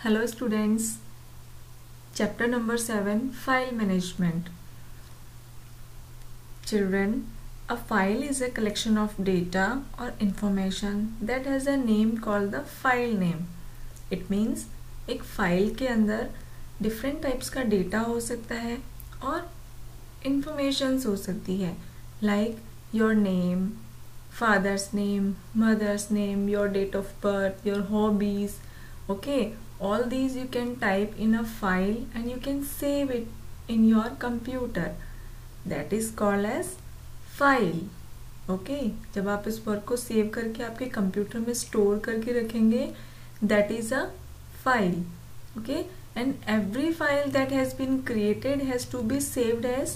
Hello students, chapter number 7, File Management. Children, a file is a collection of data or information that has a name called the file name. It means एक file के अंदर different types का data हो सकता है और informations हो सकती है, like your name, father's name, mother's name, your date of birth, your hobbies. Okay, all these you can type in a file and you can save it in your computer. That is called as file. Okay, जब आप इस work को save करके आपके computer में store करके रखेंगे, that is a file. Okay, and every file that has been created has to be saved as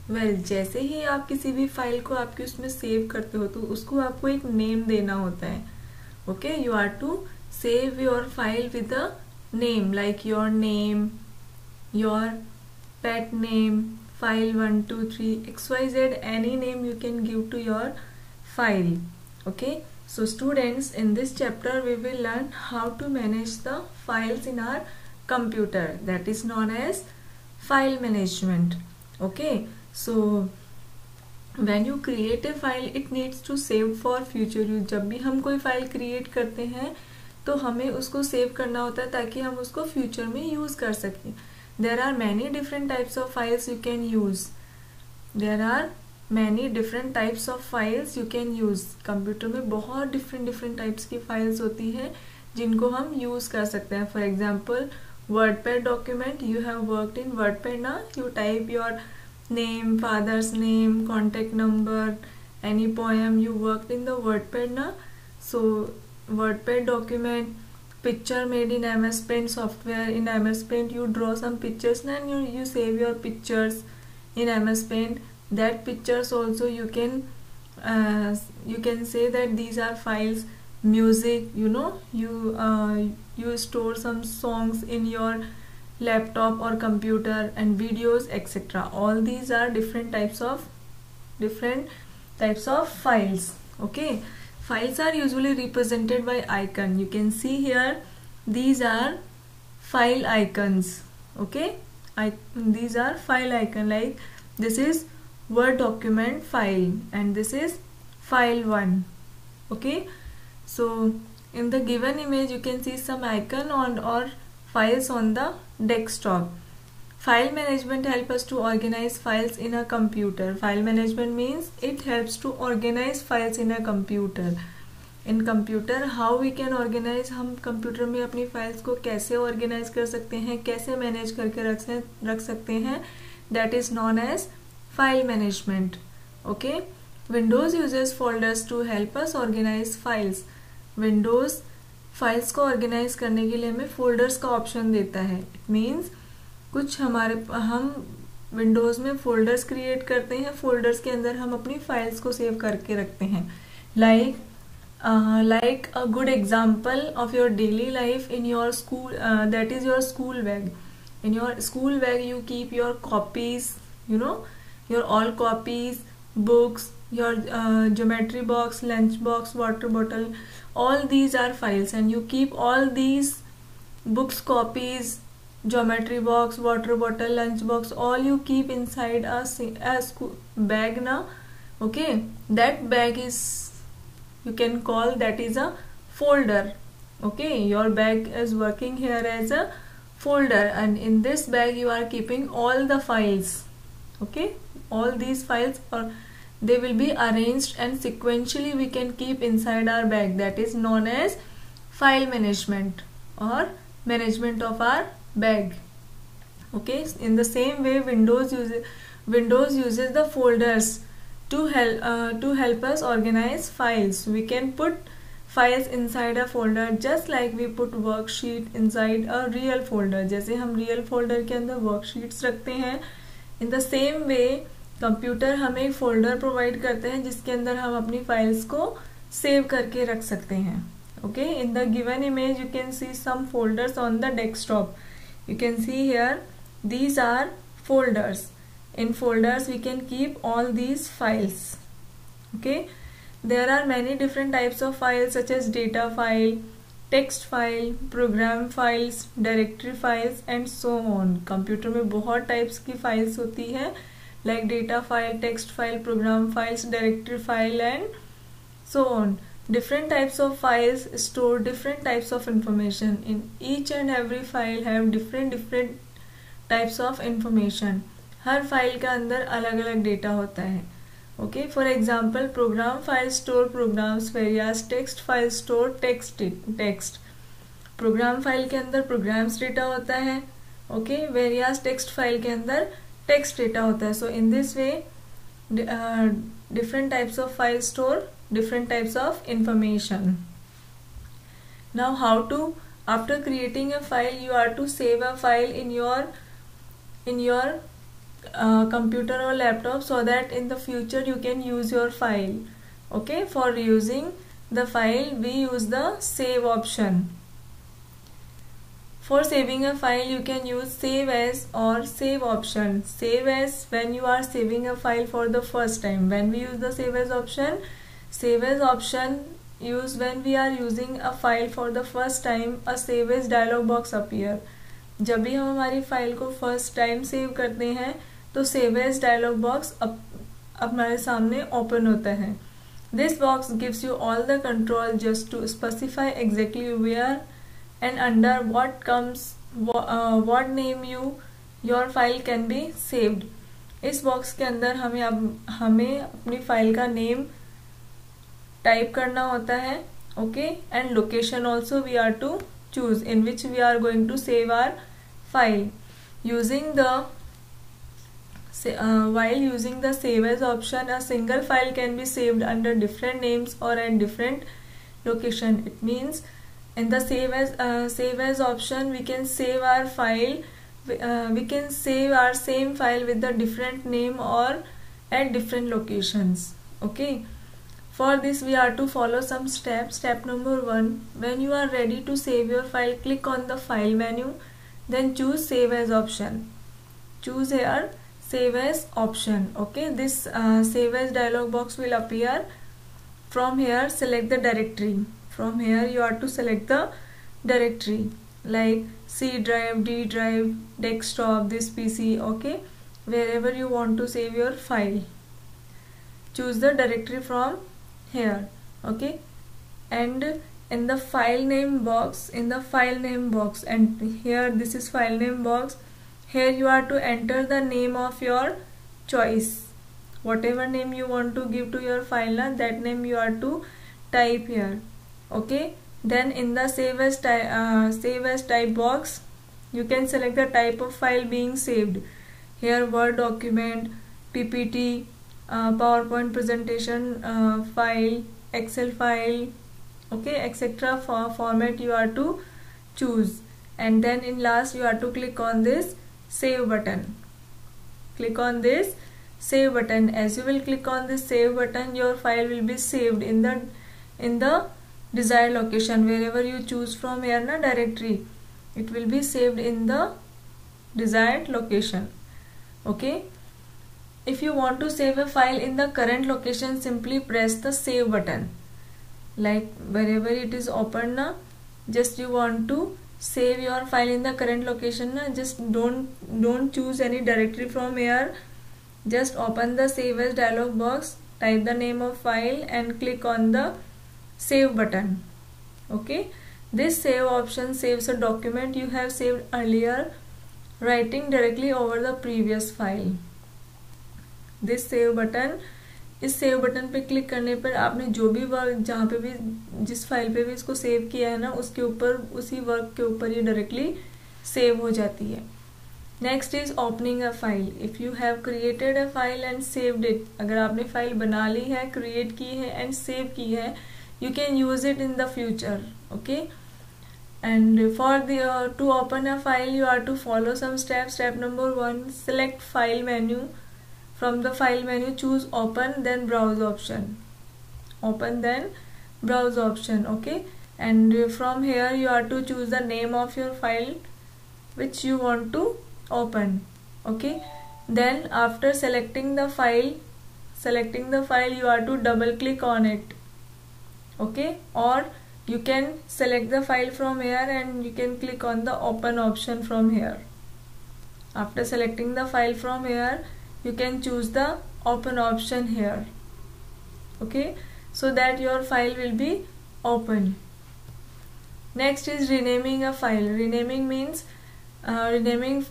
well. जैसे ही आप किसी भी फाइल को आपके उसमें सेव करते हो तो उसको आपको एक नेम देना होता है. Okay, you are to save your file with a name, like your name, your pet name, file 1 2 3 xyz, any name you can give to your file. Okay, so students, in this chapter we will learn how to manage the files in our computer. That is known as file management. Okay, so when you create a file, it needs to save for future use. जब भी हम कोई file create करते हैं तो हमें उसको save करना होता है ताकि हम उसको फ्यूचर में यूज कर सकें. There are many different types of files you can use. There are many different types of files you can use. Computer में बहुत डिफरेंट टाइप्स की फाइल्स होती हैं जिनको हम यूज कर सकते हैं. For example, WordPad document. You have worked in WordPad ना. You type your name, father's name, contact number, any poem you worked in the WordPad na. So WordPad document, picture made in MS Paint software. In MS Paint you draw some pictures na, and you save your pictures in MS Paint. That pictures also you can say that these are files. Music, you store some songs in your laptop or computer, and videos, etc. All these are different types of files. Okay, files are usually represented by icon. You can see here, these are file icons. Okay, these are file icon, like this is Word document file and this is file 1. Okay, so in the given image you can see some icon or files on the desktop. File management helps us to organize files in a computer. File management means it helps to organize files in a computer. In computer, how we can organize, हम computer में अपनी files को कैसे organise कर सकते हैं, कैसे manage करके रख सकते हैं, that is known as file management. Okay, Windows uses folders to help us organize files. Windows files को ऑर्गेनाइज करने के लिए हमें फोल्डर्स का ऑप्शन देता है. इट मीन्स हम विंडोज में फोल्डर्स क्रिएट करते हैं. फोल्डर्स के अंदर हम अपनी फाइल्स को सेव करके रखते हैं. Like a good example of your daily life in your school, that is your school bag. In your school bag you keep your copies, your all copies, books, your geometry box, lunch box, water bottle, all these are files, and you keep all these books, copies, geometry box, water bottle, lunch box, all you keep inside a bag na. Okay, that bag is, you can call that is a folder. Okay, your bag is working here as a folder, and in this bag you are keeping all the files. Okay, all these files are, they will be arranged and sequentially we can keep inside our bag. That is known as file management or management of our bag. Okay, in the same way Windows uses the folders to help us organize files. We can put files inside a folder just like we put worksheet inside a real folder. जैसे हम real folder के अंदर worksheets रखते हैं, in the same way computer हमें एक folder provide करते हैं जिसके अंदर हम अपनी फाइल्स को सेव करके रख सकते हैं. Okay, in the given image you can see some folders on the desktop. You can see here, these are folders. In folders we can keep all these files. Okay, there are many different types of files such as data file, text file, program files, directory files and so on. Computer में बहुत types की files होती है, like data file, text file, program files, directory file and so on. Different types of files store different types of information. In each and every file have different types of information. Her file के अंदर अलग अलग data होता है. Okay, for example, program files store programs, whereas text files store text. Program file के अंदर programmes data होता है, okay, whereas टेक्स्ट फाइल के अंदर टेक्स्ट डेटा होता है. So in this way, different types of files store different types of information. Now how to, after creating a file, you are to save a file in your computer or laptop, so that in the future you can use your file. Okay, for using the file we use the save option. For saving a file you can use save as or save option. Save as when you are saving a file for the first time. When we use the save as option used when we are using a file for the first time, a save as dialog box appear. जब भी हम हमारी file को first time save करते हैं तो save as dialogue box हमारे सामने ओपन होता है. This box gives you all the control just to specify exactly where and under what name your file can be saved. इस बॉक्स के अंदर हमें अपनी फाइल का नेम टाइप करना होता है, okay, and location also we are to choose in which we are going to save our file. While using the save as option, a single file can be saved under different names or at different location. It means in the save as option we can save our file, we can save our same file with the different name or at different locations. Okay, for this we are to follow some steps. Step number 1, when you are ready to save your file, click on the file menu, then choose save as option. Choose here save as option. Okay, this save as dialog box will appear. From here select the directory. From here you are to select the directory like C drive, D drive, desktop, this PC. Okay, wherever you want to save your file, choose the directory from here. Okay, and in the file name box, and here this is file name box. Here you are to enter the name of your choice. Whatever name you want to give to your file, that name you are to type here. Okay, then in the save as type box you can select the type of file being saved. Here Word document, PPT, PowerPoint presentation file, Excel file, okay, etc. format you are to choose. And then in last you are to click on this save button. Click on this save button. As you will click on this save button, your file will be saved in the desired location. Wherever you choose from here directory, it will be saved in the desired location. Okay, if you want to save a file in the current location, simply press the save button. Like wherever it is open just you want to save your file in the current location just don't choose any directory from here. Just open the save as dialog box, type the name of file and click on the save button. Okay, this save option saves a document you have saved earlier, writing directly over the previous file. This save button, इस save button पे click करने पर आपने जो भी work जहाँ पे भी जिस फाइल पे भी इसको सेव किया है उसके ऊपर, उसी वर्क के ऊपर ये डायरेक्टली सेव हो जाती है. Next is opening a file. If you have created a file and saved it, अगर आपने फाइल बना ली है, क्रिएट की है एंड सेव की है, you can use it in the future. Okay, and for to open a file you are to follow some steps. Step number 1, select file menu. From the file menu, choose open then browse option. Open then browse option. Okay, and from here you are to choose the name of your file which you want to open. Okay, then after selecting the file you are to double click on it. Okay, or you can select the file from here and you can click on the open option from here. After selecting the file from here, you can choose the open option here. Okay, so that your file will be open. Next is renaming a file. Renaming means renaming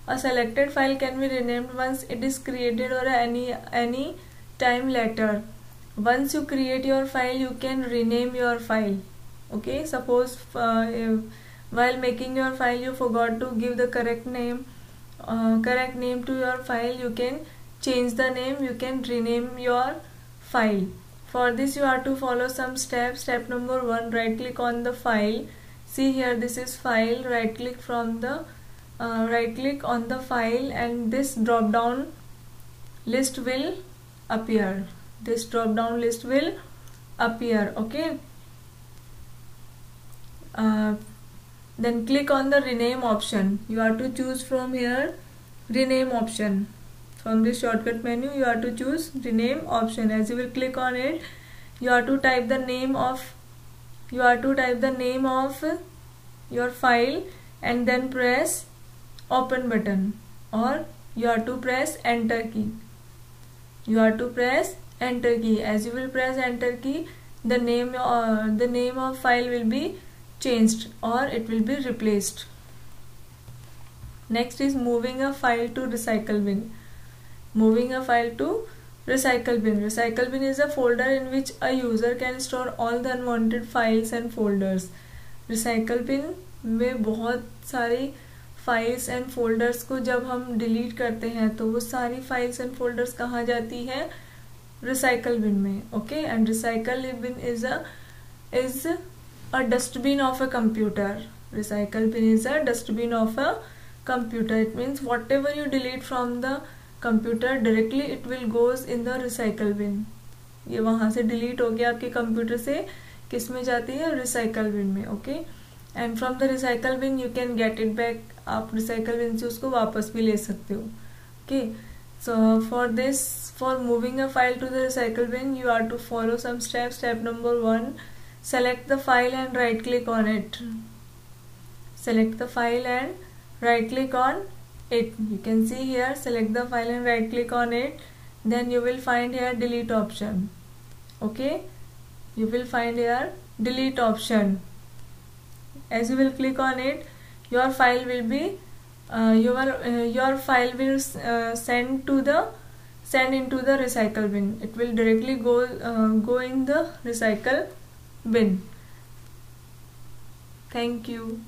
a selected file can be renamed once it is created or any time later. Once you create your file, you can rename your file. Okay, suppose while making your file you forgot to give the correct name to your file, you can change the name, you can rename your file. For this you have to follow some steps. Step number 1, right click on the file. See here, this is file. Right click on the file and this drop down list will appear. Okay, then click on the rename option. You have to choose from here rename option. From this shortcut menu you have to choose rename option. As you will click on it, you have to type the name of your file and then press open button, or you have to press enter key. As you will press enter key, the name of file will be changed or it will be replaced. Next is moving a file to recycle bin. Recycle bin is a folder in which a user can store all the unwanted files and folders. Recycle bin में बहुत सारी files and folders को जब हम delete करते हैं तो वो सारी फाइल्स एंड फोल्डर्स कहाँ जाती हैं? रिसाइकल बिन में. Okay, and recycle bin is a dustbin of a computer. Recycle bin is a dustbin of a computer. It means whatever you delete from the computer directly it will goes in the recycle bin. ये वहाँ से delete हो गया आपके computer से किस में जाती है? recycle bin में. Okay, and from the recycle bin you can get it back. आप recycle bin से उसको वापस भी ले सकते हो. Okay, so for moving a file to the recycle bin you have to follow some steps. Step number 1, select the file and right click on it. Select the file and right click on it. You can see here, select the file and right click on it. Then you will find here delete option. Okay, you will find here delete option. As you will click on it, your file will be send into the recycle bin. It will directly go in the recycle bin. Thank you.